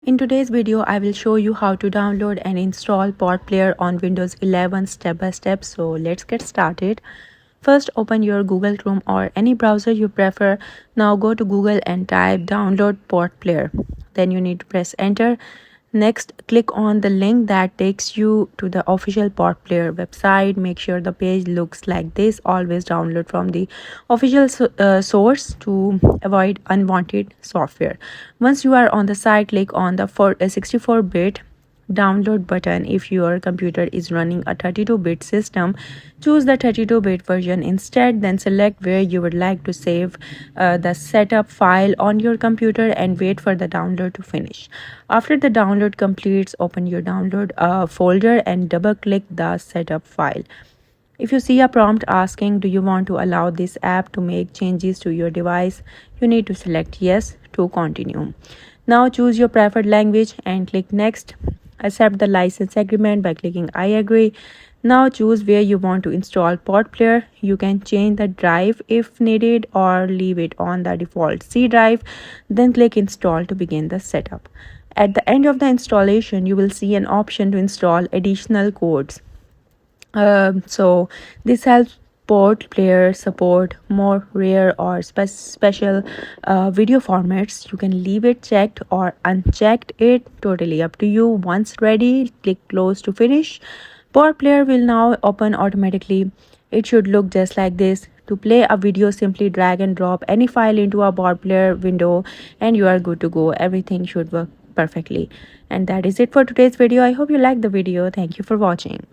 In today's video, I will show you how to download and install PotPlayer on Windows 11 step by step. So let's get started. First, open your Google Chrome or any browser you prefer. Now go to Google and type download PotPlayer. Then you need to press enter. Next, click on the link that takes you to the official PotPlayer website. Make sure the page looks like this. Always download from the official source to avoid unwanted software. Once you are on the site, click on the 64-bit download button. If your computer is running a 32-bit system, choose the 32-bit version instead. Then select where you would like to save the setup file on your computer and wait for the download to finish. After the download completes, open your download folder and double click the setup file. If you see a prompt asking, do you want to allow this app to make changes to your device, you need to select yes to continue. Now choose your preferred language and click next. Accept the license agreement by clicking I agree. Now choose where you want to install PotPlayer. You can change the drive if needed or leave it on the default C drive. Then click install to begin the setup. At the end of the installation, you will see an option to install additional codes. So this helps PotPlayer support more rare or special video formats. You can leave it checked or unchecked, it totally up to you. Once ready, click close to finish. PotPlayer will now open automatically. It should look just like this. To play a video, simply drag and drop any file into a PotPlayer window and you are good to go. Everything should work perfectly. And that is it for today's video. I hope you liked the video. Thank you for watching.